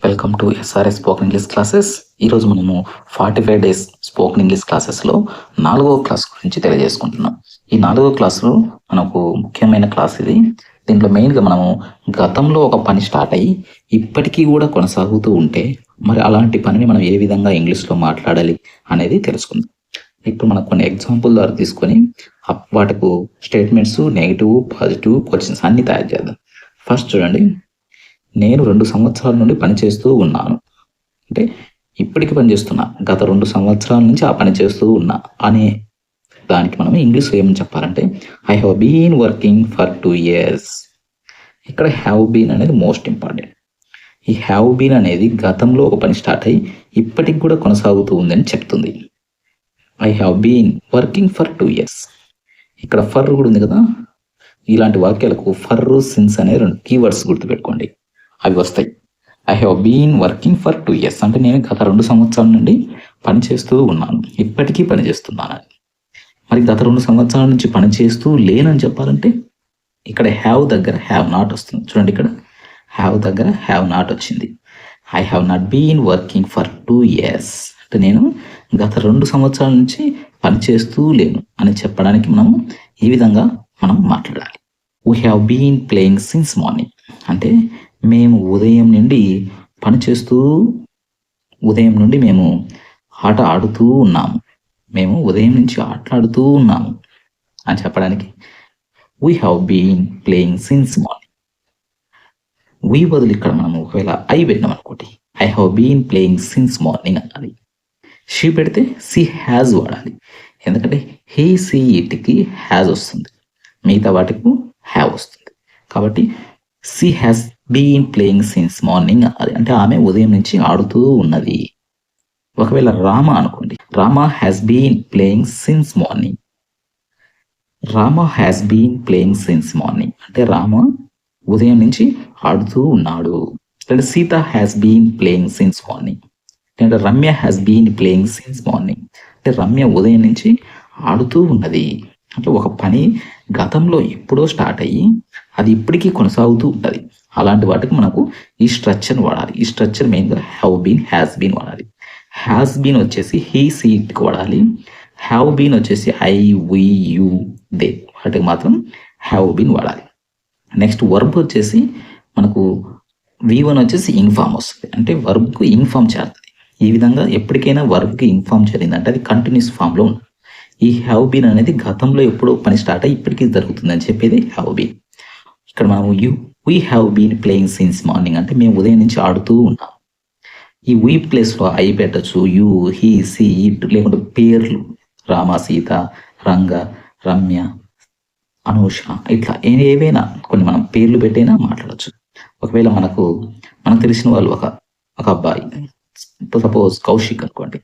Welcome to SRS spoken English classes. ఈరోజు మనము 45 days spoken English క్లాసెస్లో 4వ క్లాస్ గురించి తెలియజేసుకుంటున్నాం. ఈ 4వ క్లాసులో మనకు ముఖ్యమైన క్లాస్ ఇది. దీంట్లో మెయిన్గా మనము గతంలో ఒక పని స్టార్ట్ అయ్యి ఇప్పటికీ కూడా కొనసాగుతూ ఉంటే మరి అలాంటి పనిని మనం ఏ విధంగా ఇంగ్లీష్లో మాట్లాడాలి అనేది తెలుసుకుందాం. ఇప్పుడు మనకు కొన్ని ఎగ్జాంపుల్ ద్వారా తీసుకొని వాటికు స్టేట్మెంట్స్, నెగిటివ్, పాజిటివ్, క్వశ్చన్స్ అన్ని తయారు చేద్దాం. ఫస్ట్ చూడండి, నేను 2 సంవత్సరాల నుండి పనిచేస్తూ ఉన్నాను. అంటే ఇప్పటికి పనిచేస్తున్నా, గత 2 సంవత్సరాల నుంచి ఆ పని చేస్తూ ఉన్నా అనే దానికి మనం ఇంగ్లీష్లో ఏమని చెప్పాలంటే I have been working for 2 years. ఇక్కడ హ్యావ్ బీన్ అనేది మోస్ట్ ఇంపార్టెంట్. ఈ హ్యావ్ బీన్ అనేది గతంలో ఒక పని స్టార్ట్ అయ్యి ఇప్పటికి కూడా కొనసాగుతూ ఉందని చెప్తుంది. I have been working for 2 years. ఇక్కడ ఫర్ కూడా ఉంది కదా. ఇలాంటి వాక్యాలకు ఫర్, సిన్స్ అనే 2 కీవర్డ్స్ గుర్తుపెట్టుకోండి, అవి వస్తాయి. I have been working for 2 years అంటే నేను గత 2 సంవత్సరాల నుండి పనిచేస్తూ ఉన్నాను, ఇప్పటికీ పనిచేస్తున్నాను. మరి గత 2 సంవత్సరాల నుంచి పనిచేస్తూ లేనని చెప్పాలంటే ఇక్కడ హ్యావ్ దగ్గర హ్యావ్ నాట్ వస్తుంది. చూడండి, ఇక్కడ హ్యావ్ దగ్గర హ్యావ్ నాట్ వచ్చింది. I have not been working for 2 years అంటే నేను గత 2 సంవత్సరాల నుంచి పనిచేస్తూ లేను అని చెప్పడానికి మనము ఈ విధంగా మనం మాట్లాడాలి. We have been playing since morning అంటే మేము ఉదయం నుండి మేము ఆట ఆడుతూ ఉన్నాము, మేము ఉదయం నుంచి ఆటలాడుతూ ఉన్నాము అని చెప్పడానికి we have been playing since morning. We బదులు ఇక్కడ మనం ఒకవేళ ఐ పెట్టినాం అనుకోండి, I have been playing since morning అన్నది. షీ పెడితే సి హ్యాజ్ వాడాలి, ఎందుకంటే హీ, సి, ఇట్కి హ్యాజ్ వస్తుంది, మిగతా వాటికి హ్యావ్ వస్తుంది. కాబట్టి she has been playing since morning అంటే ఆమె ఉదయం నుంచి ఆడుతూ ఉన్నది. ఒకవేళ రామ అనుకోండి, Rama has been playing since morning. Rama has been playing since morning అంటే రామ ఉదయం నుంచి ఆడుతూ ఉన్నాడు. లేదా Sita has been playing since morning. లేదా Ramya has been playing since morning అంటే రమ్య ఉదయం నుంచి ఆడుతూ ఉన్నది. అంటే ఒక పని గతంలో ఎప్పుడో స్టార్ట్ అయ్యి అది ఇప్పటికీ కొనసాగుతూ ఉంటుంది. అలాంటి వాటికి మనకు ఈ స్ట్రక్చర్ వాడాలి. ఈ స్ట్రక్చర్ మెయిన్గా హ్యావ్ బీన్, హ్యాస్ బీన్ వాడాలి. హ్యాస్ బీన్ వచ్చేసి హీ, సీట్కి వాడాలి. హ్యావ్ బీన్ వచ్చేసి ఐ, వి, యూ, దే వాటికి మాత్రం హ్యావ్ బీన్ వాడాలి. నెక్స్ట్ వర్బ్ వచ్చేసి మనకు V1 వచ్చేసి ఇన్ఫామ్ వస్తుంది, అంటే వర్బ్కు ఇన్ఫామ్ చేరుతుంది. ఈ విధంగా ఎప్పటికైనా వర్బ్కి ఇన్ఫామ్ చేరిందంటే అది కంటిన్యూస్ ఫామ్లో ఉంటుంది. ఈ హ్యావ్ బీన్ అనేది గతంలో ఎప్పుడో పని స్టార్ట్ అయ్యి ఇప్పటికీ జరుగుతుందని చెప్పేది హ్యావ్ బీన్. ఇక్కడ మనము we have been playing since morning అంటే మేము ఉదయం నుంచి ఆడుతూ ఉన్నాం. ఈ వీ ప్లేస్లో ఐ పెట్టచ్చు, యూ, హీ, సి, ఇట్, లేకుంటే పేర్లు రామ, సీత, రంగ, రమ్య, అనూష ఇట్లా ఏవైనా కొన్ని మనం పేర్లు పెట్టైనా మాట్లాడచ్చు. ఒకవేళ మనకు తెలిసిన వాళ్ళు ఒక అబ్బాయి, సపోజ్ కౌశిక్ అనుకోండి,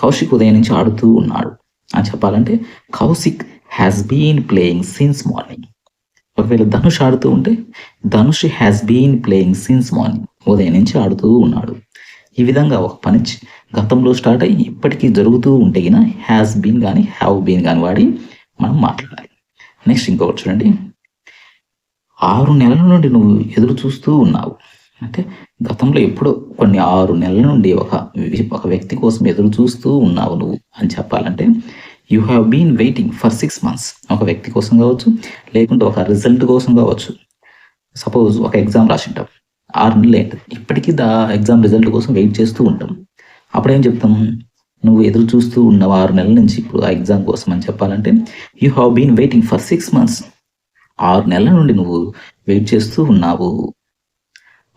కౌశిక్ ఉదయం నుంచి ఆడుతూ ఉన్నాడు అని చెప్పాలంటే Kaushik has been playing since morning. ఒకవేళ ధనుష్ ఆడుతూ ఉంటే Dhanush has been playing since morning, ఉదయం నుంచి ఆడుతూ ఉన్నాడు. ఈ విధంగా ఒక పని గతంలో స్టార్ట్ అయ్యి ఇప్పటికీ జరుగుతూ ఉంటే గిన హ్యాస్ బీన్ కానీ హ్యావ్ బీన్ కానీ వాడి మనం మాట్లాడాలి. నెక్స్ట్ ఇంకొకటి చూడండి, 6 నెలల నుండి నువ్వు ఎదురు చూస్తూ ఉన్నావు అంటే గతంలో ఎప్పుడో కొన్ని 6 నెలల నుండి ఒక వ్యక్తి కోసం ఎదురు చూస్తూ ఉన్నావు నువ్వు అని చెప్పాలంటే you have been waiting for 6 months. ఒక వ్యక్తి కోసం కావచ్చు, లేకుంటే ఒక రిజల్ట్ కోసం కావచ్చు. సపోజ్ ఒక ఎగ్జామ్ రాసింటాం, 6 నెలలు అవుతుంది, ఇప్పటికీ ఎగ్జామ్ రిజల్ట్ కోసం వెయిట్ చేస్తూ ఉంటాం. అప్పుడు ఏం చెప్తాం, నువ్వు ఎదురు చూస్తూ ఉన్నావు 6 నెలల నుంచి ఇప్పుడు ఆ ఎగ్జామ్ కోసం అని చెప్పాలంటే you have been waiting for 6 months. 6 నెలల నుండి నువ్వు వెయిట్ చేస్తూ ఉన్నావు.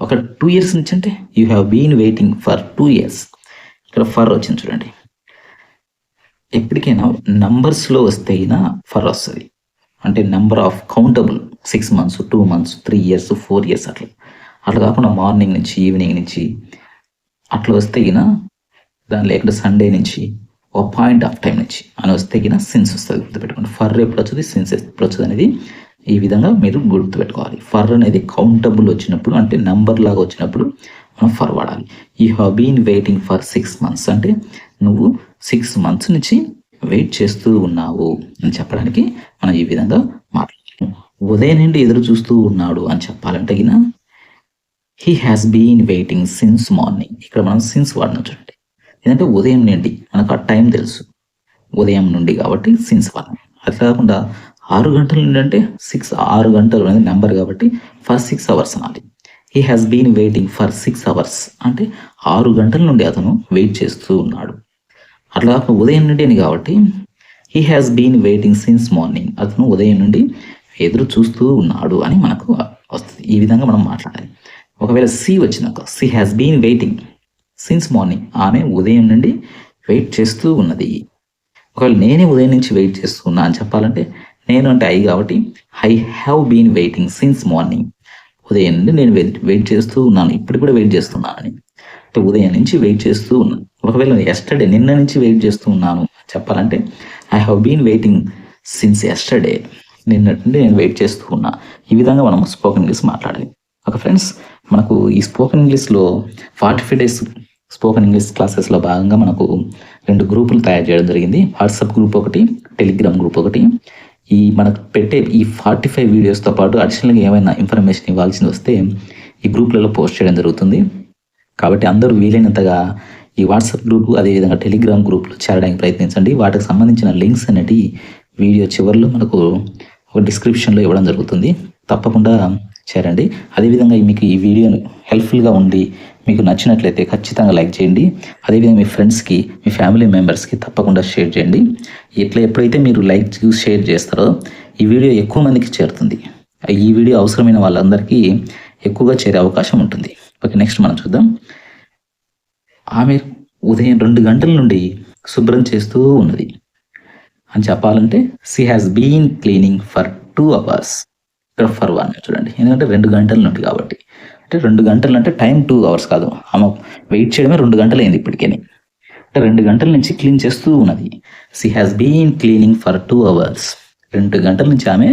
ఒక 2 years నుంచి అంటే you have been waiting for 2 years. ఇక్కడ ఫర్ వచ్చింది చూడండి, ఎప్పటికైనా నంబర్స్లో వస్తే అయినా ఫర్ వస్తుంది. అంటే number of countable 6 months, 2 months, 3 years, 4 years అట్లా కాకుండా మార్నింగ్ నుంచి ఈవినింగ్ నుంచి అట్లా వస్తే అయినా దాని లేకుండా సండే నుంచి ఒక పాయింట్ ఆఫ్ టైం నుంచి అని వస్తే కింద సిన్స్ వస్తుంది. గుర్తుపెట్టుకోండి, ఫర్ ఎప్పుడు వచ్చేది, సిన్స్ ఎప్పుడు వచ్చేది అనేది ఈ విధంగా మీరు గుర్తుపెట్టుకోవాలి. ఫర్ అనేది కౌంటబుల్ వచ్చినప్పుడు అంటే నెంబర్ లాగా వచ్చినప్పుడు మనం ఫర్ వాడాలి. You have been waiting for 6 months అంటే నువ్వు 6 months నుంచి వెయిట్ చేస్తూ ఉన్నావు అని చెప్పడానికి మనం ఈ విధంగా మాట్లాడాలి. ఉదయం నుండి ఎదురు చూస్తూ ఉన్నాడు అని చెప్పాలంటే గిన he has been waiting since morning. ఇక్కడ మనం సిన్స్ వాడిన చూడండి, ఎందుకంటే ఉదయం నుండి మనకు ఆ టైం తెలుసు, ఉదయం నుండి కాబట్టి సిన్స్ వాడినాం. అది కాకుండా 6 గంటల నుండి అంటే 6 గంటలు అనేది నెంబర్ కాబట్టి ఫర్ 6 అవర్స్ అనాలి. He has been waiting for 6 hours అంటే 6 గంటల నుండి అతను వెయిట్ చేస్తూ ఉన్నాడు. అట్లా కాకుండా ఉదయం నుండి అని కాబట్టి he has been waiting since morning, అతను ఉదయం నుండి ఎదురు చూస్తూ ఉన్నాడు అని మనకు వస్తుంది. ఈ విధంగా మనం మాట్లాడాలి. ఒకవేళ సి వచ్చినాక she has been waiting since morning, ఆమె ఉదయం నుండి వెయిట్ చేస్తూ ఉన్నది. ఒకవేళ నేనే ఉదయం నుంచి వెయిట్ చేస్తున్నా అని చెప్పాలంటే నేను అంటే ఐ కాబట్టి I have been waiting since morning, ఉదయం నుండి నేను వెయిట్ చేస్తూ ఉన్నాను, ఇప్పుడు కూడా వెయిట్ చేస్తున్నానని. అంటే ఉదయం నుంచి వెయిట్ చేస్తూ ఉన్నాను. ఒకవేళ ఎస్టర్డే నిన్న నుంచి వెయిట్ చేస్తూ ఉన్నాను చెప్పాలంటే I have been waiting since yesterday, నిన్నటి నుండి నేను వెయిట్ చేస్తూ ఉన్నా. ఈ విధంగా మనం స్పోకెన్ ఇంగ్లీష్ మాట్లాడాలి. ఓకే ఫ్రెండ్స్, మనకు ఈ స్పోకెన్ ఇంగ్లీష్లో 45 days స్పోకెన్ ఇంగ్లీష్ క్లాసెస్లో భాగంగా మనకు 2 గ్రూపులు తయారు చేయడం జరిగింది. వాట్సాప్ గ్రూప్ ఒకటి, టెలిగ్రామ్ గ్రూప్ ఒకటి. ఈ మనకు పెట్టే ఈ 45 వీడియోస్తో పాటు అడిషనల్గా ఏమైనా ఇన్ఫర్మేషన్ ఇవ్వాల్సింది వస్తే ఈ గ్రూప్లలో పోస్ట్ చేయడం జరుగుతుంది. కాబట్టి అందరూ వీలైనంతగా ఈ వాట్సాప్ గ్రూప్ అదేవిధంగా టెలిగ్రామ్ గ్రూప్లో చేరడానికి ప్రయత్నించండి. వాటికి సంబంధించిన లింక్స్ అనేవి వీడియో చివరిలో మనకు ఒక డిస్క్రిప్షన్లో ఇవ్వడం జరుగుతుంది. తప్పకుండా చేరండి. అదేవిధంగా మీకు ఈ వీడియోను హెల్ప్ఫుల్గా ఉండి మీకు నచ్చినట్లయితే ఖచ్చితంగా లైక్ చేయండి. అదేవిధంగా మీ ఫ్రెండ్స్కి, మీ ఫ్యామిలీ మెంబర్స్కి తప్పకుండా షేర్ చేయండి. ఇట్లా ఎప్పుడైతే మీరు లైక్ షేర్ చేస్తారో ఈ వీడియో ఎక్కువ మందికి చేరుతుంది. ఈ వీడియో అవసరమైన వాళ్ళందరికీ ఎక్కువగా చేరే అవకాశం ఉంటుంది. ఓకే, నెక్స్ట్ మనం చూద్దాం. ఆమె ఉదయం 2 గంటల నుండి శుభ్రం చేస్తూ ఉన్నది అని చెప్పాలంటే she has been cleaning for 2 hours. ఇక్కడ ఫర్ 1 చూడండి, ఎందుకంటే 2 గంటల నుండి కాబట్టి. అంటే 2 గంటలు అంటే టైం 2 hours కాదు, ఆమె వెయిట్ చేయడమే 2 గంటలు అయింది ఇప్పటికే. అంటే 2 గంటల నుంచి క్లీన్ చేస్తూ ఉన్నది. She has been cleaning for 2 hours. 2 గంటల నుంచి ఆమె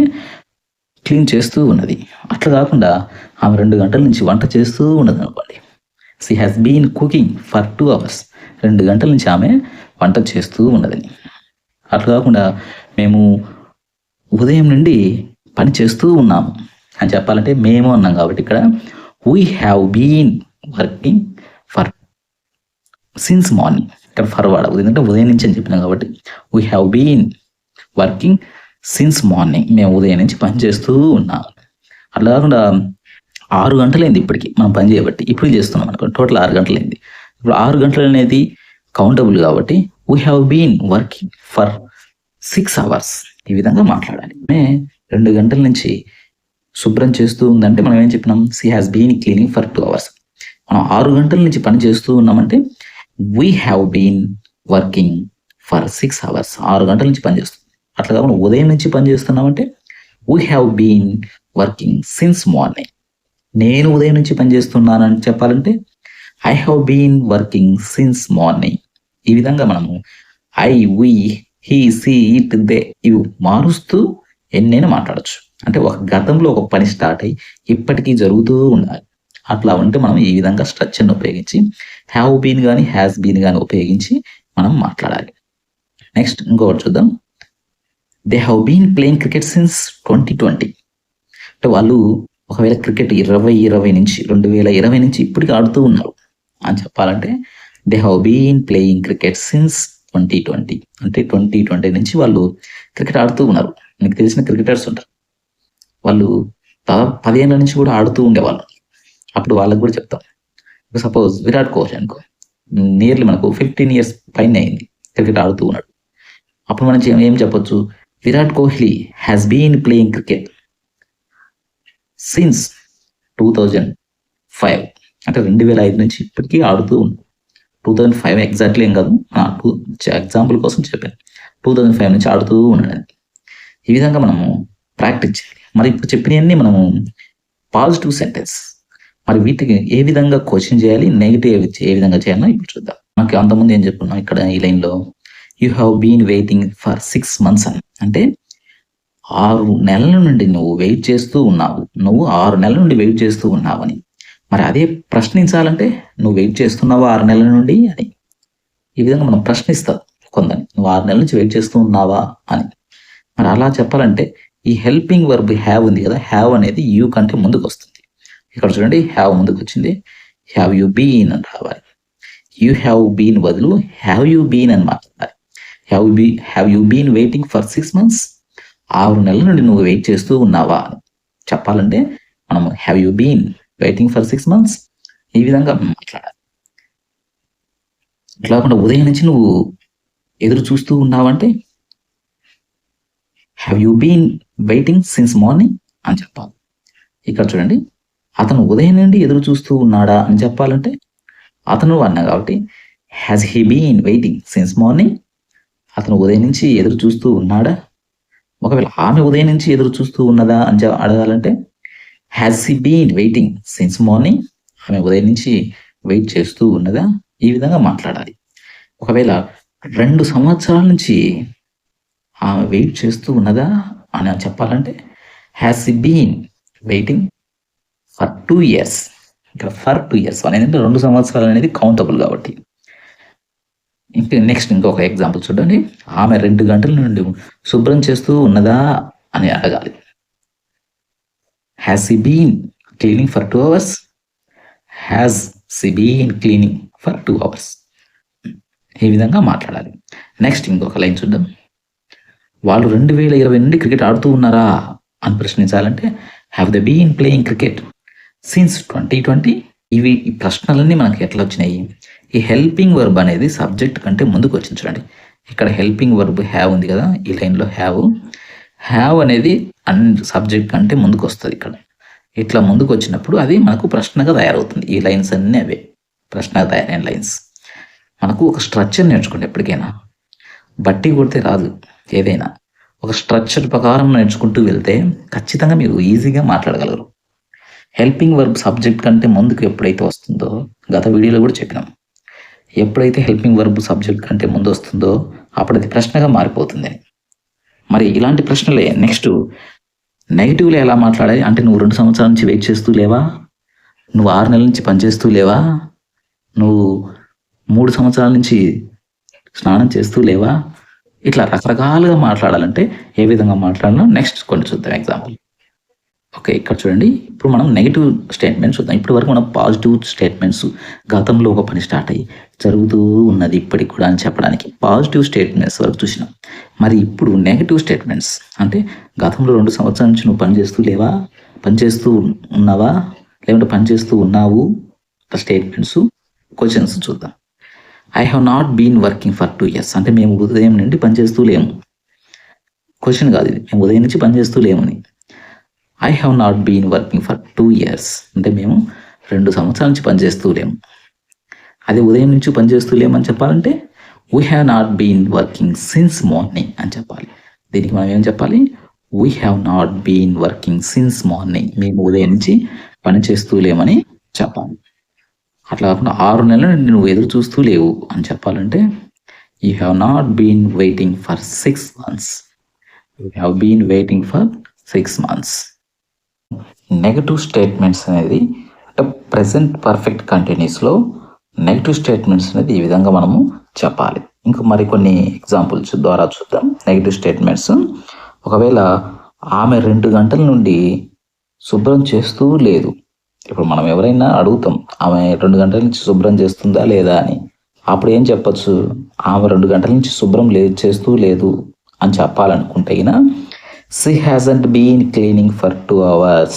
క్లీన్ చేస్తూ ఉన్నది. అట్లా కాకుండా ఆమె 2 గంటల నుంచి వంట చేస్తూ ఉన్నది అనుకోండి. She has been cooking for 2 hours. 2 గంటల నుంచి ఆమె వంట చేస్తూ ఉన్నదని. అట్లా కాకుండా మేము ఉదయం నుండి పని చేస్తూ ఉన్నాము అని చెప్పాలంటే మేము అన్నాం కాబట్టి ఇక్కడ we have been working for since morning. ఇక్కడ ఫర్ వాడదు, ఎందుకంటే ఉదయం నుంచి అని చెప్పినాం కాబట్టి we have been working since morning, మేము ఉదయం నుంచి పని చేస్తూ ఉన్నాము. అట్లా కాకుండా 6 గంటలైంది ఇప్పటికి మనం పని చేయబట్టి, ఇప్పుడు చేస్తున్నాం అనుకోండి, టోటల్ 6 గంటలైంది. ఇప్పుడు 6 గంటలు అనేది కౌంటబుల్ కాబట్టి we have been working for 6 hours. ఈ విధంగా మాట్లాడాలి. 2 గంటల నుంచి శుభ్రం చేస్తూ ఉందంటే మనం ఏం చెప్పినాం, she has been cleaning for 2 hours. మనం 6 గంటల నుంచి పని చేస్తూ ఉన్నామంటే we have been working for 6 hours. 6 గంటల నుంచి పని చేస్తున్నాం. అట్లా కాకుండా ఉదయం నుంచి పని చేస్తున్నామంటే we have been working since morning. నేను ఉదయం నుంచి పని చేస్తున్నానని చెప్పాలంటే I have been working since morning. ఈ విధంగా మనము I, we, he, she, it, they ఇవి మారుస్తూ ఎన్నైనా మాట్లాడచ్చు. అంటే ఒక గతంలో ఒక పని స్టార్ట్ అయ్యి ఇప్పటికీ జరుగుతూ ఉండాలి. అట్లా ఉంటే మనం ఈ విధంగా స్ట్రక్చర్ని ఉపయోగించి హ్యావ్ బీన్ కానీ హ్యాస్ బీన్ కానీ ఉపయోగించి మనం మాట్లాడాలి. నెక్స్ట్ ఇంకొకటి చూద్దాం. They have been playing cricket since 2020. అంటే వాళ్ళు ఒకవేళ క్రికెట్ 2020 నుంచి ఇప్పటికి ఆడుతూ ఉన్నారు అని చెప్పాలంటే they have been playing cricket since 2020. అంటే 2020 నుంచి వాళ్ళు క్రికెట్ ఆడుతూ ఉన్నారు. మీకు తెలిసిన క్రికెటర్స్ ఉంటారు, వాళ్ళు దాదాపు 10 ఏళ్ళ నుంచి కూడా ఆడుతూ ఉండేవాళ్ళు. అప్పుడు వాళ్ళకి కూడా చెప్తాం. సపోజ్ విరాట్ కోహ్లీ అనుకో, నియర్లీ మనకు 15 years పైన అయింది క్రికెట్ ఆడుతూ ఉన్నాడు. అప్పుడు మనం ఏం చెప్పొచ్చు, Virat Kohli has been playing cricket since 2005. అంటే 2005 నుంచి ఇప్పటికీ ఆడుతూ ఉన్నాడు. 2005 ఎగ్జాక్ట్లీ ఏం కాదు, ఎగ్జాంపుల్ కోసం చెప్పాను. 2005 నుంచి ఆడుతూ ఉన్నాడు. ఈ విధంగా మనము ప్రాక్టీస్ చేయాలి. మరి ఇప్పుడు చెప్పినవన్నీ మనము పాజిటివ్ సెంటెన్స్, మరి వీటికి ఏ విధంగా క్వశ్చన్ చేయాలి, నెగిటివ్ ఏ విధంగా చేయాలో ఇప్పుడు చూద్దాం. మనకి అంతకుముందు ఏం చెప్పుకున్నాం, ఇక్కడ ఈ లైన్లో you have been waiting for 6 months అని. అంటే 6 నెలల నుండి నువ్వు వెయిట్ చేస్తూ ఉన్నావు, నువ్వు 6 నెలల నుండి వెయిట్ చేస్తూ ఉన్నావని. మరి అదే ప్రశ్నించాలంటే నువ్వు వెయిట్ చేస్తున్నావా 6 నెలల నుండి అని. ఈ విధంగా మనం ప్రశ్నిస్తాం కొందరిని, నువ్వు 6 నెలల నుంచి వెయిట్ చేస్తూ ఉన్నావా అని. మరి అలా చెప్పాలంటే ఈ హెల్పింగ్ వర్బ్ హ్యావ్ ఉంది కదా, హ్యావ్ అనేది యూ కంటే ముందుకు వస్తుంది. ఇక్కడ చూడండి హ్యావ్ ముందుకు వచ్చింది, హ్యావ్ యూ బీన్ అని రావాలి. యూ హ్యావ్ బీన్ బదులు హ్యావ్ యూ బీన్ అని మాట్లాడాలి. Have you been waiting for 6 months? 6 నెలల నుండి నువ్వు వెయిట్ చేస్తూ ఉన్నావా చెప్పాలంటే మనం have you been waiting for 6 months ఈ విధంగా మాట్లాడాలి. ఇట్లా కాకుండా ఉదయం నుంచి నువ్వు ఎదురు చూస్తూ ఉన్నావంటే have you been waiting since morning అని చెప్పాలి. ఇక్కడ చూడండి, అతను ఉదయం నుండి ఎదురు చూస్తూ ఉన్నాడా అని చెప్పాలంటే అతను అన్నా కాబట్టి has he been waiting since morning? అతను ఉదయం నుంచి ఎదురు చూస్తూ ఉన్నాడా? ఒకవేళ ఆమె ఉదయం నుంచి ఎదురు చూస్తూ ఉన్నదా అని అడగాలంటే has he been waiting since morning? ఆమె ఉదయం నుంచి వెయిట్ చేస్తూ ఉన్నదా? ఈ విధంగా మాట్లాడాలి. ఒకవేళ 2 సంవత్సరాల నుంచి ఆమె వెయిట్ చేస్తూ ఉన్నదా అని చెప్పాలంటే has he been waiting for 2 years. ఇక్కడ ఫర్ 2 years అనేది 2 సంవత్సరాలు అనేది కౌంటబుల్ కాబట్టి. నెక్స్ట్ ఇంకొక ఎగ్జాంపుల్ చూడండి, ఆమె 2 గంటల నుండి శుభ్రం చేస్తూ ఉన్నదా అని అడగాలి. Has he been cleaning for 2 hours? Has he been cleaning for 2 hours? ఈ విధంగా మాట్లాడాలి. నెక్స్ట్ ఇంకొక లైన్ చూద్దాం, వాళ్ళు 2020 నుండి క్రికెట్ ఆడుతూ ఉన్నారా అని ప్రశ్నించాలంటే have they been playing cricket since 2020? ఈ ప్రశ్నలన్నీ మనకి ఎట్లా వచ్చినాయి? ఈ హెల్పింగ్ వర్బ్ అనేది సబ్జెక్ట్ కంటే ముందుకు వచ్చింది. చూడండి, ఇక్కడ హెల్పింగ్ వర్బ్ హ్యావ్ ఉంది కదా, ఈ లైన్లో హ్యావ్ అనేది సబ్జెక్ట్ కంటే ముందుకు వస్తుంది. ఇక్కడ ఇట్లా ముందుకు వచ్చినప్పుడు అది మనకు ప్రశ్నగా తయారవుతుంది. ఈ లైన్స్ అన్నీ అవే ప్రశ్నగా తయారైన లైన్స్. మనకు ఒక స్ట్రక్చర్ నేర్చుకోండి. ఎప్పటికైనా బట్టి కొడితే రాదు. ఏదైనా ఒక స్ట్రక్చర్ ప్రకారం నేర్చుకుంటూ వెళ్తే ఖచ్చితంగా మీరు ఈజీగా మాట్లాడగలరు. హెల్పింగ్ వర్బ్ సబ్జెక్ట్ కంటే ముందుకు ఎప్పుడైతే వస్తుందో, గత వీడియోలో కూడా చెప్పినాం, ఎప్పుడైతే హెల్పింగ్ వర్బ్ సబ్జెక్ట్ కంటే ముందు వస్తుందో అప్పుడు అది ప్రశ్నగా మారిపోతుంది. మరి ఇలాంటి ప్రశ్నలే నెక్స్ట్ నెగిటివ్లో ఎలా మాట్లాడాలి అంటే నువ్వు 2 సంవత్సరాల నుంచి వెయిట్ చేస్తూ లేవా? నువ్వు 6 నెలల నుంచి పనిచేస్తూ లేవా? నువ్వు 3 సంవత్సరాల నుంచి స్నానం చేస్తూ లేవా? ఇట్లా రకరకాలుగా మాట్లాడాలంటే ఏ విధంగా మాట్లాడాలో నెక్స్ట్ కొన్ని చూద్దాం ఎగ్జాంపుల్. ఓకే, ఇక్కడ చూడండి, ఇప్పుడు మనం నెగిటివ్ స్టేట్మెంట్స్ చూద్దాం. ఇప్పటి వరకు మనం పాజిటివ్ స్టేట్మెంట్స్, గతంలో ఒక పని స్టార్ట్ అయ్యి జరుగుతూ ఉన్నది ఇప్పటికి కూడా అని చెప్పడానికి పాజిటివ్ స్టేట్మెంట్స్ వరకు చూసినాం. మరి ఇప్పుడు నెగిటివ్ స్టేట్మెంట్స్ అంటే గతంలో 2 సంవత్సరాల నుంచి నువ్వు పనిచేస్తూ లేవా, పనిచేస్తూ ఉన్నావా, లేకుంటే పనిచేస్తూ ఉన్నావు, స్టేట్మెంట్స్ క్వశ్చన్స్ చూద్దాం. I have not been working for 2 years అంటే మేము ఉదయం నుండి పనిచేస్తూ లేము. క్వశ్చన్ కాదు ఇది, మేము ఉదయం నుంచి పనిచేస్తూ లేమని. I have not been working for 2 years అంటే మేము 2 సంవత్సరాల నుంచి పనిచేస్తూ లేము. అదే ఉదయం నుంచి పనిచేస్తూ లేమని చెప్పాలంటే we have not been working since morning అని చెప్పాలి. దీనికి మనం ఏం చెప్పాలి? We have not been working since morning, మేము ఉదయం నుంచి పనిచేస్తూ లేమని చెప్పాలి. అట్లా కాకుండా 6 నెలల నుండి నువ్వు ఎదురు చూస్తూ లేవు అని చెప్పాలంటే you have not been waiting for 6 months. You have been waiting for 6 months. Negative statements అనేది అంటే ప్రెసెంట్ పర్ఫెక్ట్ కంటిన్యూస్లో నెగటివ్ స్టేట్మెంట్స్ అనేది ఈ విధంగా మనము చెప్పాలి. ఇంకా మరికొన్ని ఎగ్జాంపుల్స్ ద్వారా చూద్దాం నెగటివ్ స్టేట్మెంట్స్. ఒకవేళ ఆమె 2 గంటల నుండి శుభ్రం చేస్తూ లేదు. ఇప్పుడు మనం ఎవరైనా అడుగుతాం ఆమె 2 గంటల నుంచి శుభ్రం చేస్తుందా లేదా అని. అప్పుడు ఏం చెప్పచ్చు? ఆమె 2 గంటల నుంచి శుభ్రం చేస్తూ లేదు అని చెప్పాలనుకుంటే she hasn't been cleaning for 2 hours.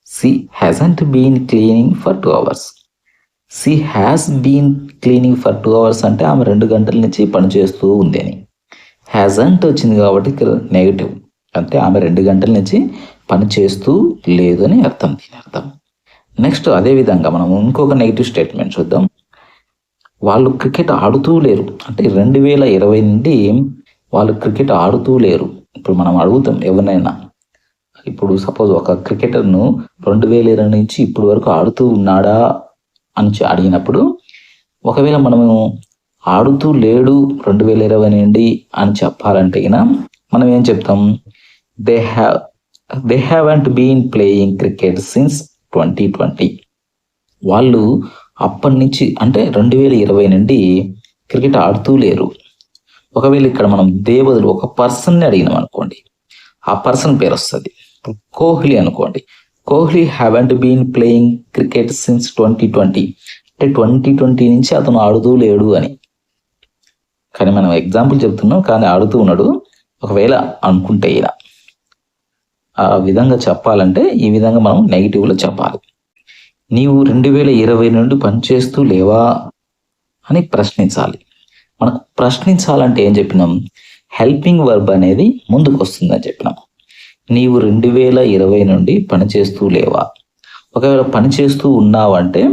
She hasn't been cleaning for 2 hours. She has been cleaning for 2 hours అంటే ఆమె 2 గంటల నుంచి పని చేస్తూ ఉంది అని. hasn't వచ్చింది కాబట్టి నెగిటివ్ అంటే ఆమె 2 గంటల నుంచి పని చేస్తూ లేదు అని అర్థం. దీని అర్థం నెక్స్ట్ అదేవిధంగా మనం ఇంకొక నెగిటివ్ స్టేట్మెంట్ చూద్దాం. వాళ్ళు క్రికెట్ ఆడుతూ లేరు అంటే 2020 నుండి వాళ్ళు క్రికెట్ ఆడుతూ లేరు. ఇప్పుడు మనం అడుగుతాం ఎవరినైనా, ఇప్పుడు సపోజ్ ఒక క్రికెటర్ను 2020 నుంచి ఇప్పటి వరకు ఆడుతూ ఉన్నాడా అని అడిగినప్పుడు ఒకవేళ మనము ఆడుతూ లేడు 2020 నుండి అని చెప్పాలంటే మనం ఏం చెప్తాం? They haven't been playing cricket since 2020. వాళ్ళు అప్పటి నుంచి అంటే 2020 నుండి క్రికెట్ ఆడుతూ లేరు. ఒకవేళ ఇక్కడ మనం దే బదులు ఒక పర్సన్ని అడిగినాం అనుకోండి, ఆ పర్సన్ పేరు వస్తుంది. కోహ్లీ అనుకోండి, Kohli haven't been playing cricket since 2020. అంటే 2020 నుంచి అతను ఆడుతూ లేడు అని. కానీ మనం ఎగ్జాంపుల్ చెప్తున్నాం, కానీ ఆడుతూ ఉన్నాడు. ఒకవేళ అనుకుంటే ఇలా ఆ విధంగా చెప్పాలంటే ఈ విధంగా మనం నెగిటివ్లో చెప్పాలి. నీవు 2020 నుండి పనిచేస్తూ లేవా అని ప్రశ్నించాలి. మనకు ప్రశ్నించాలంటే ఏం చెప్పినాం? హెల్పింగ్ వర్బ్ అనేది ముందుకు వస్తుందని చెప్పినాం. నీవు 2020 నుండి పనిచేస్తూ లేవా? ఒకవేళ పనిచేస్తూ ఉన్నావంటే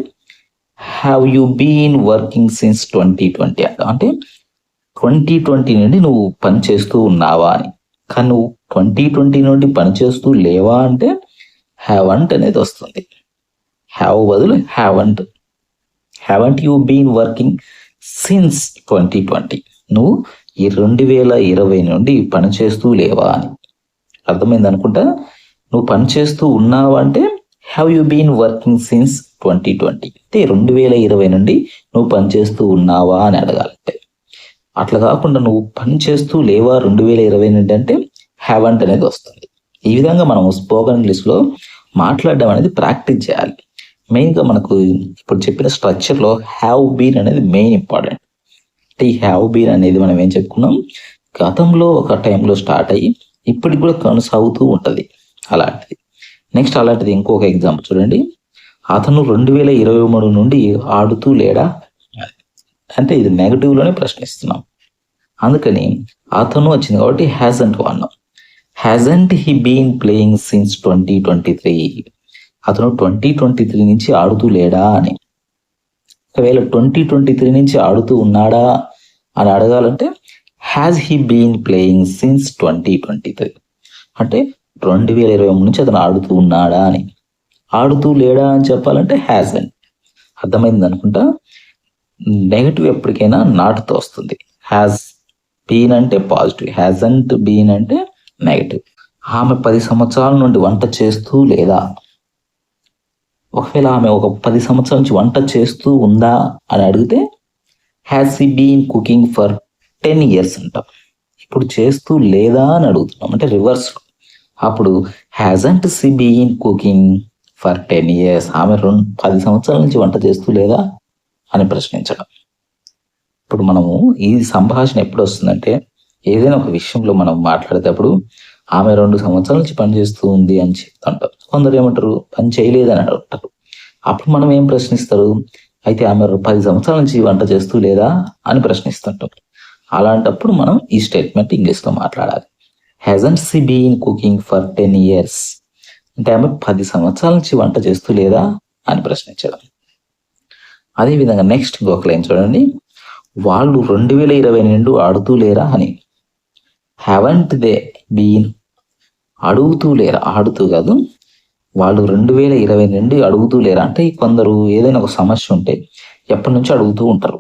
have you been working since 2020 అంటే 2020 నుండి నువ్వు పనిచేస్తూ ఉన్నావా అని. కానీ నువ్వు 2020 నుండి పనిచేస్తూ లేవా అంటే హ్యావంట్ అనేది వస్తుంది. హ్యావ్ బదులు haven't you been working since 2020. నువ్వు ఈ 2020 నుండి పనిచేస్తూ లేవా అని. అర్థమైంది అనుకుంటా. నువ్వు పనిచేస్తూ ఉన్నావా అంటే have you been working since 2020 అంటే 2020 నుండి నువ్వు పనిచేస్తూ ఉన్నావా అని అడగాలంటే. అట్లా కాకుండా నువ్వు పనిచేస్తూ లేవా 2020 నుండి అంటే హ్యావంట్ అనేది వస్తుంది. ఈ విధంగా మనం స్పోకెన్ ఇంగ్లీష్లో మాట్లాడడం అనేది ప్రాక్టీస్ చేయాలి. మెయిన్గా మనకు ఇప్పుడు చెప్పిన స్ట్రక్చర్లో హ్యావ్ బీన్ అనేది మెయిన్ ఇంపార్టెంట్. అంటే ఈ హ్యావ్ బీన్ అనేది మనం ఏం చెప్పుకున్నాం, గతంలో ఒక టైంలో స్టార్ట్ అయ్యి ఇప్పటికి కూడా కొనసాగుతూ ఉంటుంది అలాంటిది. నెక్స్ట్ అలాంటిది ఇంకొక ఎగ్జాంపుల్ చూడండి. అతను 2023 నుండి ఆడుతూ లేడా అంటే ఇది నెగటివ్లోనే ప్రశ్నిస్తున్నాం. అందుకని అతను వచ్చింది కాబట్టి హ్యాజంట్ వాడినాం. Hasn't he been playing since 2023. అతను 2023 నుంచి ఆడుతూ లేడా అని. ఒకవేళ 2023 నుంచి ఆడుతూ ఉన్నాడా అని అడగాలంటే has he been playing since 2023 అంటే 2023 నుంచి అతను ఆడుతూ ఉన్నాడా అని. ఆడుతూ లేడా అని చెప్పాలంటే హ్యాజంట్. అర్థమైంది అనుకుంటా. నెగటివ్ ఎప్పటికైనా నాట్తో వస్తుంది. హ్యాజ్ బీన్ అంటే పాజిటివ్, హ్యాజంట్ బీన్ అంటే నెగటివ్. ఆమె 10 సంవత్సరాల నుండి వంట చేస్తూ లేదా. ఒకవేళ ఆమె ఒక 10 సంవత్సరాల నుంచి వంట చేస్తూ ఉందా అని అడిగితే has he been cooking for 10 years అంటాం. ఇప్పుడు చేస్తూ లేదా అని అడుగుతున్నాం అంటే రివర్స్లో. అప్పుడు hasn't he been cooking for 10 years. ఆమె 10 సంవత్సరాల నుంచి వంట చేస్తూ లేదా అని ప్రశ్నించడం. ఇప్పుడు మనము ఈ సంభాషణ ఎప్పుడు వస్తుందంటే ఏదైనా ఒక విషయంలో మనం మాట్లాడేటప్పుడు ఆమె 2 సంవత్సరాల నుంచి పని చేస్తూ ఉంది అని చెప్తుంటాం. కొందరు ఏమంటారు పని చేయలేదని అడుగుతారు. అప్పుడు మనం ఏం ప్రశ్నిస్తారు, అయితే ఆమె 10 సంవత్సరాల నుంచి వంట చేస్తూ లేదా అని ప్రశ్నిస్తుంటాం. అలాంటప్పుడు మనం ఈ స్టేట్మెంట్ ఇంగ్లీష్లో మాట్లాడాలి. Hasn't she been cooking for 10 years అంటే ఆమె 10 సంవత్సరాల నుంచి వంట చేస్తూ లేదా అని ప్రశ్నించడం. అదేవిధంగా నెక్స్ట్ ఇంకొక లైన్ చూడండి. వాళ్ళు 2020 నుండి ఆడుతూ లేరా అని. హ్యావెంట్ దే బీన్ అడుగుతూ లేరా, ఆడుతూ కాదు. వాళ్ళు 2020 నుండి అడుగుతూ లేరా అంటే కొందరు ఏదైనా ఒక సమస్య ఉంటే ఎప్పటి నుంచి అడుగుతూ ఉంటారు.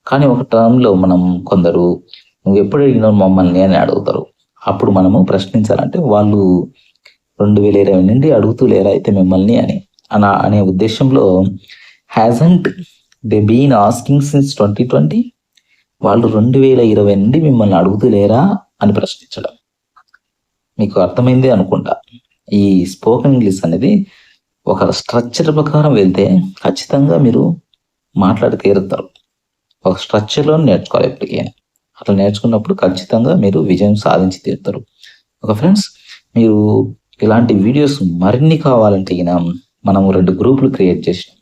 కానీ ఒక టర్మ్లో మనం కొందరు నువ్వు ఎప్పుడు అడిగినావు మమ్మల్ని అని అడుగుతారు. అప్పుడు మనము ప్రశ్నించాలంటే వాళ్ళు 2020 నుండి అడుగుతూ లేరా అయితే మిమ్మల్ని అనే ఉద్దేశంలో hasn't they been asking since 2020 వాళ్ళు 2020 నుండి మిమ్మల్ని అడుగుతూ లేరా అని ప్రశ్నించడం. మీకు అర్థమైంది అనుకుంటా. ఈ స్పోకెన్ ఇంగ్లీష్ అనేది ఒక స్ట్రక్చర్ ప్రకారం వెళ్తే ఖచ్చితంగా మీరు మాట్లాడి తీరుతారు. ఒక స్ట్రక్చర్లో నేర్చుకోవాలి ఎప్పటికైనా. అట్లా నేర్చుకున్నప్పుడు ఖచ్చితంగా మీరు విజయం సాధించి తీరుతారు. ఒక ఫ్రెండ్స్, మీరు ఇలాంటి వీడియోస్ మరిన్ని కావాలంటే మనము 2 గ్రూపులు క్రియేట్ చేసాం.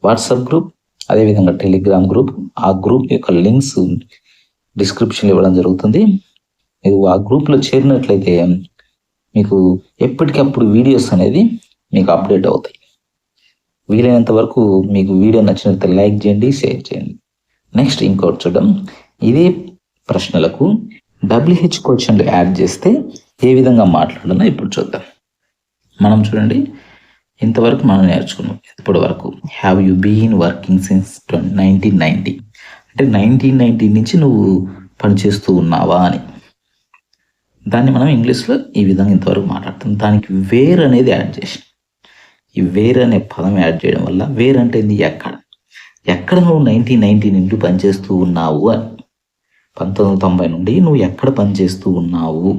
వాట్సాప్ గ్రూప్, అదేవిధంగా టెలిగ్రామ్ గ్రూప్. ఆ గ్రూప్ యొక్క లింక్స్ డిస్క్రిప్షన్లో ఇవ్వడం జరుగుతుంది. మీరు ఆ గ్రూప్లో చేరినట్లయితే మీకు ఎప్పటికప్పుడు వీడియోస్ అనేది మీకు అప్డేట్ అవుతాయి. వీలైనంత వరకు మీకు వీడియో నచ్చినట్లయితే లైక్ చేయండి, షేర్ చేయండి. నెక్స్ట్ ఇంకోటి చూద్దాం. ఇదే ప్రశ్నలకు WH క్వశ్చన్లు యాడ్ చేస్తే ఏ విధంగా మాట్లాడాలో ఇప్పుడు చూద్దాం. మనం చూడండి, ఇంతవరకు మనం నేర్చుకున్నాం. ఇప్పటి వరకు have you been working since 1990 అంటే 1990 నుంచి నువ్వు పనిచేస్తూ ఉన్నావా అని. దాన్ని మనం ఇంగ్లీష్లో ఈ విధంగా ఇంతవరకు మాట్లాడుతాం. దానికి వేర్ అనేది యాడ్ చేసి, ఈ వేర్ అనే పదం యాడ్ చేయడం వల్ల, వేర్ అంటే ఎక్కడ నువ్వు 1990 నుండి పనిచేస్తూ ఉన్నావు అని, 1990 నుండి నువ్వు ఎక్కడ పనిచేస్తూ ఉన్నావు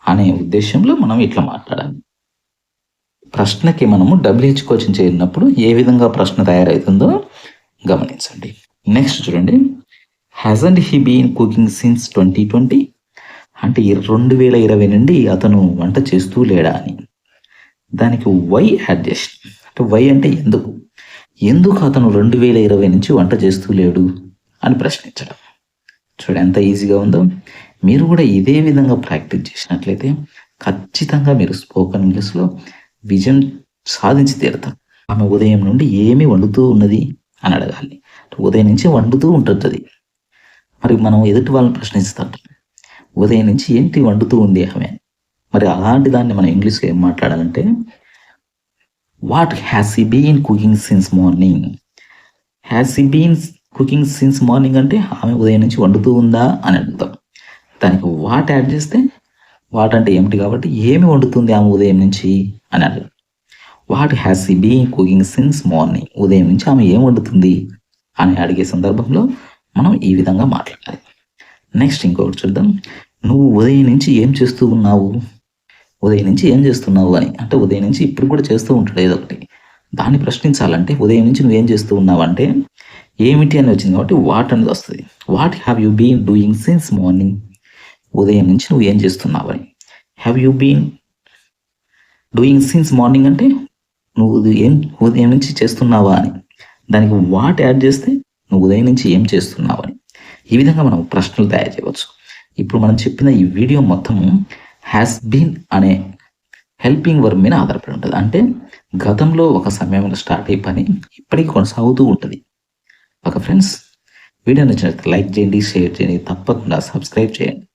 అనే ఉద్దేశంలో మనం ఇట్లా మాట్లాడాలి. ప్రశ్నకి మనము WH క్వశ్చన్ చేరినప్పుడు ఏ విధంగా ప్రశ్న తయారవుతుందో గమనించండి. నెక్స్ట్ చూడండి, hasn't he been cooking since 2020, అంటే 2020 నుండి అతను వంట చేస్తూ లేడా అని. దానికి వై యాడ్ చేసి, అంటే వై అంటే ఎందుకు అతను 2020 నుంచి వంట చేస్తూ లేడు అని ప్రశ్నించడం. చూడండి ఎంత ఈజీగా ఉందో. మీరు కూడా ఇదే విధంగా ప్రాక్టీస్ చేసినట్లయితే ఖచ్చితంగా మీరు స్పోకెన్ ఇంగ్లీష్లో విజయం సాధించి తీరుతారు. ఆమె ఉదయం నుండి ఏమి వండుతూ ఉన్నది అని అడగాలి. ఉదయం నుంచి వండుతూ ఉంటుంది. మరి మనం ఎదుటి వాళ్ళని ప్రశ్నిస్తాం, ఉదయం నుంచి ఏంటి వండుతూ ఉంది ఆమె. మరి అలాంటి దాన్ని మనం ఇంగ్లీష్లో ఏం మాట్లాడాలంటే, what has he been cooking since morning. Has he been cooking since morning అంటే ఆమె ఉదయం నుంచి వండుతూ ఉందా అని అడుగుతాం. దానికి వాట్ యాడ్ చేస్తే, వాట్ అంటే ఏమిటి కాబట్టి ఏమి వండుతుంది ఆమె ఉదయం నుంచి అని అడుగు. What has he been cooking since morning, ఉదయం నుంచి ఆమె ఏం వండుతుంది అని అడిగే సందర్భంలో మనం ఈ విధంగా మాట్లాడాలి. నెక్స్ట్ ఇంకొకటి చూద్దాం. నువ్వు ఉదయం నుంచి ఏం చేస్తూ ఉన్నావు, ఉదయం నుంచి ఏం చేస్తున్నావు అని. అంటే ఉదయం నుంచి ఇప్పుడు కూడా చేస్తూ ఉంటాడు ఏదో ఒకటి. దాన్ని ప్రశ్నించాలంటే ఉదయం నుంచి నువ్వేం చేస్తూ ఉన్నావు అంటే ఏమిటి అని వచ్చింది కాబట్టి వాట్ అనేది వస్తుంది. What have you been doing since morning, ఉదయం నుంచి నువ్వు ఏం చేస్తున్నావు అని. Have you been doing since morning అంటే నువ్వు ఏం ఉదయం నుంచి చేస్తున్నావా అని. దానికి వాట్ యాడ్ చేస్తే నువ్వు ఉదయం నుంచి ఏం చేస్తున్నావు అని. ఈ విధంగా మనం ప్రశ్నలు తయారు చేయవచ్చు. ఇప్పుడు మనం చెప్పిన ఈ వీడియో మొత్తము హ్యాస్ బీన్ అనే హెల్పింగ్ వర్బ్ మీద ఆధారపడి ఉంటుంది. అంటే గతంలో ఒక సమయంలో స్టార్ట్ అయ్యే పని ఇప్పటికీ కొనసాగుతూ ఉంటుంది. ఓకే ఫ్రెండ్స్, వీడియో నచ్చినట్లయితే లైక్ చేయండి, షేర్ చేయండి, తప్పకుండా సబ్స్క్రైబ్ చేయండి.